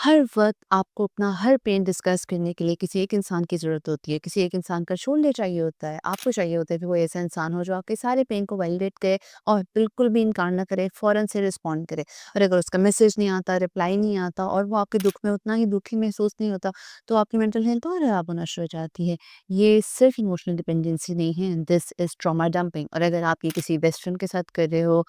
हर वक़्त आपको अपना हर पेन डिस्कस करने के लिए किसी एक इंसान की ज़रूरत होती है, किसी एक इंसान का शोल्डर चाहिए होता है। आपको चाहिए होता है कि वो ऐसा इंसान हो जो आपके सारे पेन को वैलिडेट करे और बिल्कुल भी इनकार ना करे, फ़ौरन से रिस्पॉन्ड करे। और अगर उसका मैसेज नहीं आता, रिप्लाई नहीं आता और वो आपके दुःख में उतना ही दुखी महसूस नहीं होता, तो आपकी मेंटल हेल्थ और खराब होना शुरू हो जाती है। ये सिर्फ़ इमोशनल डिपेंडेंसी नहीं है, दिस इज़ ट्रॉमा डंपिंग। और अगर आप ये किसी बेस्ट फ्रेंड के साथ कर रहे हो,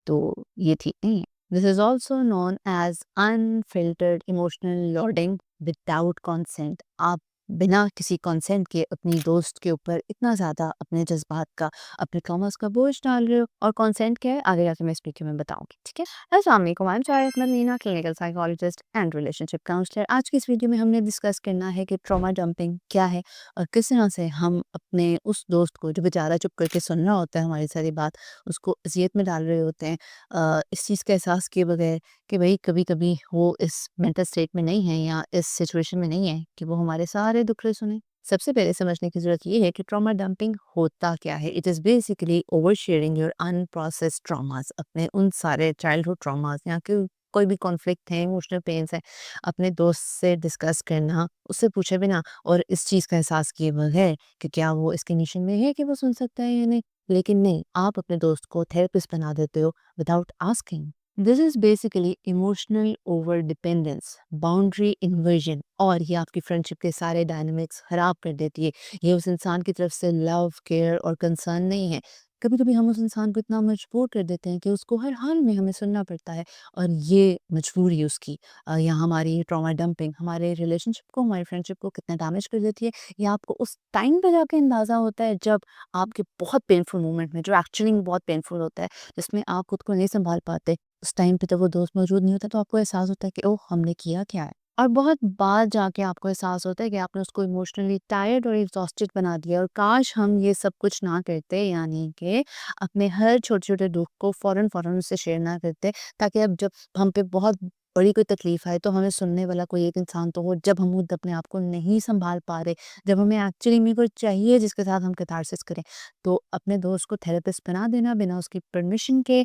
तो ये ठीक नहीं है। This is also known as unfiltered emotional loading without consent. आप बिना किसी कंसेंट के अपनी दोस्त के ऊपर इतना ज़्यादा अपने जज्बात का, अपने ट्रॉमास का बोझ डाल रहे हो। और कंसेंट क्या है, आगे जाके मैं इस वीडियो में बताऊंगी, ठीक है। अस्सलाम वालेकुम, I am Shahid Ahmad Meena, clinical psychologist and relationship counsellor. आज की इस वीडियो में हमने डिस्कस करना है कि ट्रॉमा डंपिंग क्या है और किस तरह से हम अपने उस दोस्त को, जो बेचारा चुप करके सुन रहा होता है हमारी सारी बात, उसको अजियत में डाल रहे होते हैं इस चीज़ का एहसास किए बगैर कि भई कभी-कभी वो इस मेंटल स्टेट में नहीं है या इस सिचुएशन में नहीं है कि वो हमारे सारे दुखड़े सुने। सबसे पहले समझने की ज़रूरत ये है कि ट्रॉमा डंपिंग होता क्या है? It is basically over sharing your unprocessed traumas, अपने उन सारे चाइल्डहुड ट्रॉमास या कोई भी कॉन्फ्लिक्ट है, इमोशनल पेन्स हैं, अपने दोस्त से डिस्कस करना, उससे पूछे बिना और इस चीज़ का एहसास किए बगैर कि क्या वो इस कंडीशन में है कि वो सुन सकता है या नहीं। लेकिन नहीं, आप अपने दोस्त को थेरेपिस्ट बना देते हो without asking. This is basically emotional over dependence, boundary inversion, और ये आपकी फ्रेंडशिप के सारे डायनामिक्स खराब कर देती है। ये उस इंसान की तरफ से लव, केयर और कंसर्न नहीं है। कभी कभी हम उस इंसान को इतना मजबूर कर देते हैं कि उसको हर हाल में हमें सुनना पड़ता है, और ये मजबूरी उसकी या हमारी ट्रॉमा डंपिंग हमारे रिलेशनशिप को, हमारी फ्रेंडशिप को कितना डैमेज कर देती है, ये आपको उस टाइम पे जाके अंदाज़ा होता है जब आपके बहुत पेनफुल मोमेंट में, जो एक्चुअली में बहुत पेनफुल होता है, जिसमें आप खुद को नहीं सँभाल पाते, उस टाइम पे जब वो दोस्त मौजूद नहीं होता, तो आपको एहसास होता है कि ओह! हमने किया क्या है? और बहुत बाद जाके आपको एहसास होता है कि आपने उसको इमोशनली टायर्ड और एग्ज़ॉस्टेड बना दिया, और काश हम ये सब कुछ ना करते, यानी कि अपने हर छोटे-छोटे दुःख को फ़ौरन-फ़ौरन उससे शेयर ना करते, ताकि अब जब हम पे बहुत बड़ी कोई तकलीफ़ आए, तो हमें सुनने वाला कोई एक इंसान तो हो। जब हम खुद अपने आप को नहीं सँभाल पा रहे, जब हमें एक्चुअली में कोई चाहिए जिसके साथ हम कैथारसिस करें, तो अपने दोस्त को थेरेपिस्ट बना देना बिना उसकी परमिशन के।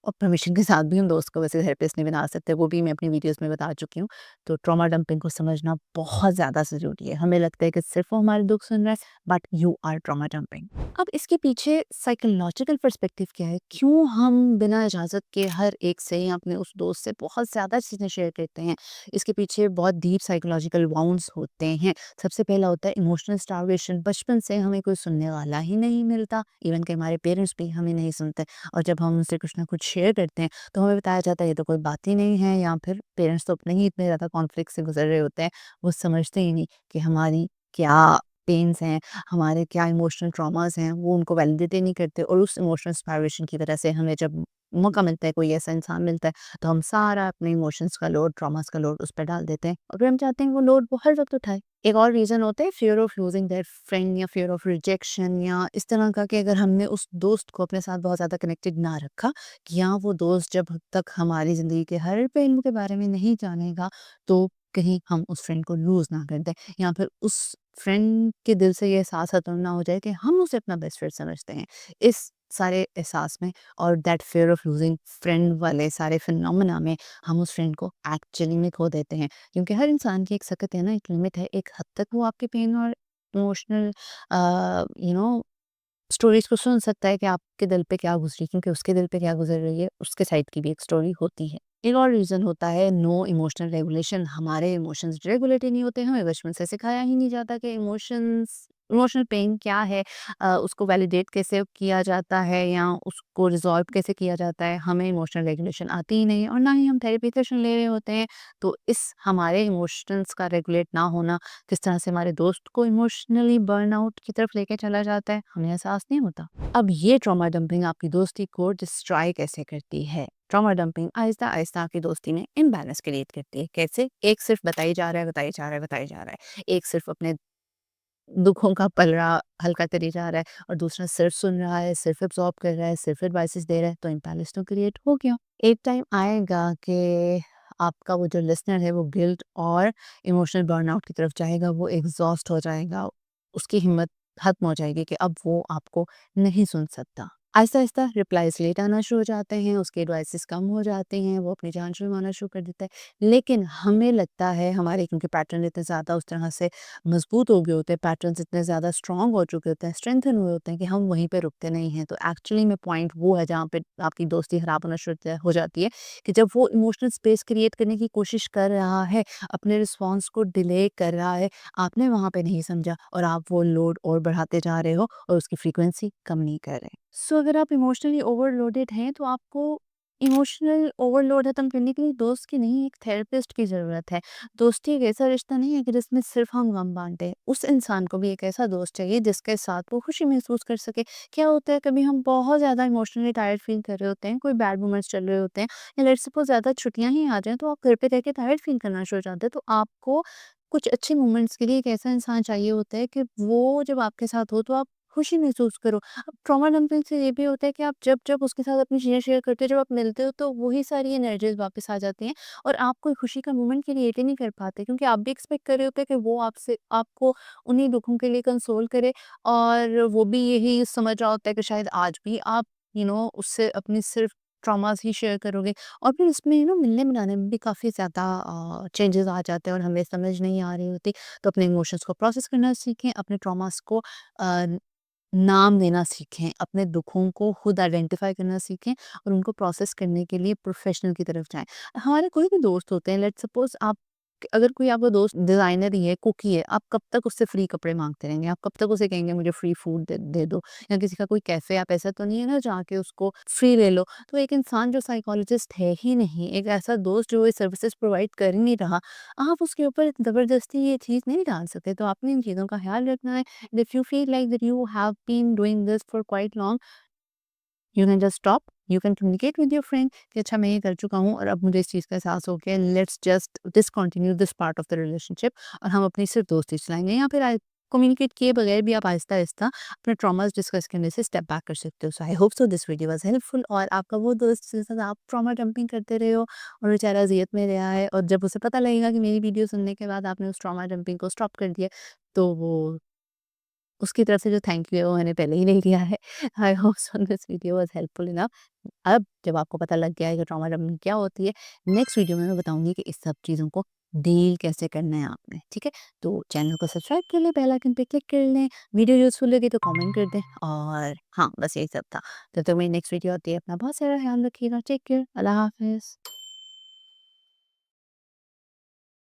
और परमिशन के साथ भी हम दोस्त को वैसे थेरेपिस्ट नहीं बना सकते, वो भी मैं अपनी वीडियोज़ में बता चुकी हूँ। तो ट्रॉमा डंपिंग को समझना बहुत ज़्यादा ज़रूरी है। हमें लगता है कि सिर्फ़ वो हमारे दुःख सुन रहा है, but you are trauma dumping. अब इसके पीछे साइकोलॉजिकल पर्सपेक्टिव क्या है? क्यों हम बिना इजाज़त के हर एक से या अपने उस दोस्त से बहुत ज़्यादा चीज़ें शेयर करते हैं? इसके पीछे बहुत डीप साइकोलॉजिकल वाउंड्स होते हैं। सबसे पहला होता है इमोशनल स्टारवेशन। बचपन से हमें कोई सुनने वाला ही नहीं मिलता, इवन कि हमारे पेरेंट्स भी हमें नहीं सुनते। और जब हम उनसे कुछ ना कुछ शेयर करते हैं, तो हमें बताया जाता है ये तो कोई बात ही नहीं है, या फिर पेरेंट्स तो अपने ही इतने ज़्यादा कॉन्फ्लिक्ट से गुजर रहे होते हैं, वो समझते ही नहीं कि हमारी क्या पेन्स हैं, हमारे क्या इमोशनल ट्रॉमास हैं, वो उनको वैलिडेट ही नहीं करते। और उस इमोशनल स्टारवेशन की वजह से हमें जब मौका मिलता है, कोई ऐसा इंसान मिलता है, तो हम सारा अपने इमोशंस का लोड, ट्रॉमास का लोड उस पर डाल देते हैं, और फिर हम चाहते हैं वो लोड वो हर वक्त उठाए। एक और रीज़न होता है fear of losing that friend, या फियर ऑफ रिजेक्शन, या इस तरह का कि अगर हमने उस दोस्त को अपने साथ बहुत ज़्यादा कनेक्टेड ना रखा, कि हाँ, वो दोस्त जब तक हमारी ज़िंदगी के हर पहलू के बारे में नहीं जानेगा, तो कहीं हम उस फ्रेंड को लूज़ ना कर दें, या फिर उस फ्रेंड के दिल से ये एहसास खत्म ना हो जाए कि हम उसे अपना बेस्ट फ्रेंड समझते हैं। इस सारे एहसास में और that fear of losing friend वाले सारे फिनोमेना में हम उस फ्रेंड को एक्चुअली में खो देते हैं। क्योंकि हर इंसान की एक सख्त है ना, एक लिमिट है, एक हद तक वो आपके पेन और इमोशनल यू नो स्टोरीज़ को सुन सकता है कि आपके दिल पे क्या गुज़री, क्योंकि उसके दिल पे क्या गुज़र रही है, उसके साइड की भी एक स्टोरी होती है। एक और रीज़न होता है नो इमोशनल रेगुलेशन। हमारे इमोशंस रेगुलेट ही नहीं होते, हमें बचपन से सिखाया ही नहीं जाता कि इमोशनल पेन क्या है, उसको वैलिडेट कैसे किया जाता है या उसको रिज़ॉल्व कैसे किया जाता है। हमें इमोशनल रेगुलेशन आती ही नहीं है, और ना ही हम थेरेपी सेशन ले रहे होते हैं। तो इस हमारे इमोशंस का रेगुलेट ना होना किस तरह से हमारे दोस्त को इमोशनली बर्नआउट की तरफ लेके चला जाता है, हमें एहसास नहीं होता। अब ये ट्रॉमा डंपिंग आपकी दोस्ती को डिस्ट्रॉय कैसे करती है? ट्रॉमा डंपिंग आहिस्ता-आहिस्ता आपकी दोस्ती में इम्बैलेंस क्रिएट करती है। कैसे? एक सिर्फ बताई जा रहा है, बताई जा रहा है, बताई जा रहा है। एक सिर्फ अपने दुखों का पलड़ा हल्का करी जा रहा है, और दूसरा सिर्फ सुन रहा है, सिर्फ एब्ज़ॉर्ब कर रहा है, सिर्फ एडवाइसेस दे रहा है, तो इम्बैलेंस तो क्रिएट हो गया। एक टाइम आएगा कि आपका वो जो लिसनर है वो गिल्ट और इमोशनल बर्नआउट की तरफ जाएगा, वो एग्ज़ॉस्ट हो जाएगा, उसकी हिम्मत खत्म हो जाएगी कि अब वो आपको नहीं सुन सकता। आहिस्ता-आहिस्ता रिप्लाइज़ लेट आना शुरू हो जाते हैं, उसके एडवाइसेज़ कम हो जाते हैं, वो अपनी जान छुड़वाना शुरू कर देता है। लेकिन हमें लगता है हमारे क्योंकि पैटर्न इतने ज़्यादा उस तरह से मज़बूत हो गए होते हैं, पैटर्न्स इतने ज़्यादा स्ट्रॉन्ग हो चुके होते हैं, स्ट्रेंथन हुए होते हैं कि हम वहीं पे रुकते नहीं हैं। तो एक्चुअली में पॉइंट वो है जहाँ पे आपकी दोस्ती खराब होना शुरू हो जाती है कि जब वो इमोशनल स्पेस क्रिएट करने की कोशिश कर रहा है, अपने रिस्पॉन्स को डिले कर रहा है, आपने वहाँ पे नहीं समझा और आप वो लोड और बढ़ाते जा रहे हो और उसकी फ्रीक्वेंसी कम नहीं कर रहे। सो अगर आप इमोशनली ओवरलोडेड हैं तो आपको इमोशनल ओवरलोड खत्म करने के लिए दोस्त की नहीं एक थेरेपिस्ट की ज़रूरत है। दोस्ती एक ऐसा रिश्ता नहीं है कि जिसमें सिर्फ हम गम बांटें। उस इंसान को भी एक ऐसा दोस्त चाहिए जिसके साथ वो खुशी महसूस कर सके। क्या होता है कभी हम बहुत ज़्यादा इमोशनली टायर्ड फील कर रहे होते हैं, कोई बैड मोमेंट्स चल रहे होते हैं या लेट्स सपोज़ ज़्यादा छुट्टियाँ ही आ जाएँ तो आप घर पे रह के टायर्ड फील करना शुरू हो जाते हैं। तो आपको कुछ अच्छे मोमेंट्स के लिए एक ऐसा इंसान चाहिए होता है कि वो जब आपके साथ हो तो आप खुशी महसूस करो। अब ट्रॉमा डंपिंग से ये भी होता है कि आप जब उसके साथ अपनी चीज़ें शेयर करते हो, जब आप मिलते हो तो वही सारी एनर्जीज़ वापस आ जाती हैं और आप कोई खुशी का मोमेंट क्रिएट ही नहीं कर पाते क्योंकि आप भी एक्सपेक्ट कर रहे होते हैं कि वो आपसे आपको उन्हीं दुखों के लिए कंसोल करे और वो भी यही समझ रहा होता है कि शायद आज भी आप उससे अपनी सिर्फ ट्रॉमास ही शेयर करोगे और फिर इसमें मिलने मिलाने में भी काफ़ी ज़्यादा चेंजेस आ जाते हैं और हमें समझ नहीं आ रही होती। तो अपने इमोशंस को प्रोसेस करना सीखें, अपने ट्रॉमास को अ, नाम देना सीखें, अपने दुखों को खुद आइडेंटिफ़ाई करना सीखें और उनको प्रोसेस करने के लिए प्रोफ़ेशनल की तरफ जाएँ। हमारे कोई भी दोस्त होते हैं, लेट्स सपोज़ आप अगर कोई आपका दोस्त डिज़ाइनर ही है, कुक ही है, आप कब तक उससे फ्री कपड़े माँगते रहेंगे? आप कब तक उसे कहेंगे मुझे फ्री फूड दे दो? या किसी का कोई कैफ़े आप ऐसा तो नहीं है ना जहाँ के उसको फ्री ले लो। तो एक इंसान जो साइकोलॉजिस्ट है ही नहीं, एक ऐसा दोस्त जो ये सर्विसेज़ प्रोवाइड कर ही नहीं रहा, आप उसके ऊपर ज़बरदस्ती ये चीज़ नहीं डाल सकते। तो आपने इन चीज़ों का ख़्याल रखना है। If you feel like that you have been doing this for quite long, you can just stop. You can communicate with your friend कि अच्छा मैं ये कर चुका हूँ और अब मुझे इस चीज़ का एहसास हो गया, let's just discontinue this part of the relationship और हम अपनी सिर्फ दोस्ती चलाएंगे या फिर कम्युनिकेट किए बगैर भी आप आहिस्ता आहिस्ता अपने ट्रॉमास डिस्कस करने से स्टेप बैक कर सकते हो। So I hope so this video was helpful और आपका वो दोस्त जिसके साथ आप ट्रॉमा डंपिंग करते रहे हो और बेचारा अजियत में रहा है और जब उसे पता लगेगा कि मेरी वीडियो सुनने के बाद आपने उस ट्रॉमा डंपिंग को स्टॉप कर दिया तो वो उसकी तरफ से जो थैंक यू है वो मैंने पहले ही नहीं लिया है। आई hope so this video was helpful enough. अब जब आपको पता लग गया है कि ट्रॉमा डंपिंग क्या होती है, नेक्स्ट वीडियो में मैं बताऊँगी कि इस सब चीज़ों को डील कैसे करना है आपने, ठीक है? तो चैनल को सब्सक्राइब कर लें, बेल आइकन पे क्लिक कर लें, वीडियो यूज़फुल लगी तो कमेंट कर दें और हाँ, बस यही सब था। जब तक मेरी नेक्स्ट वीडियो आती है अपना बहुत सारा ध्यान रखिएगा। टेक केयर, अल्लाह हाफ़िज़।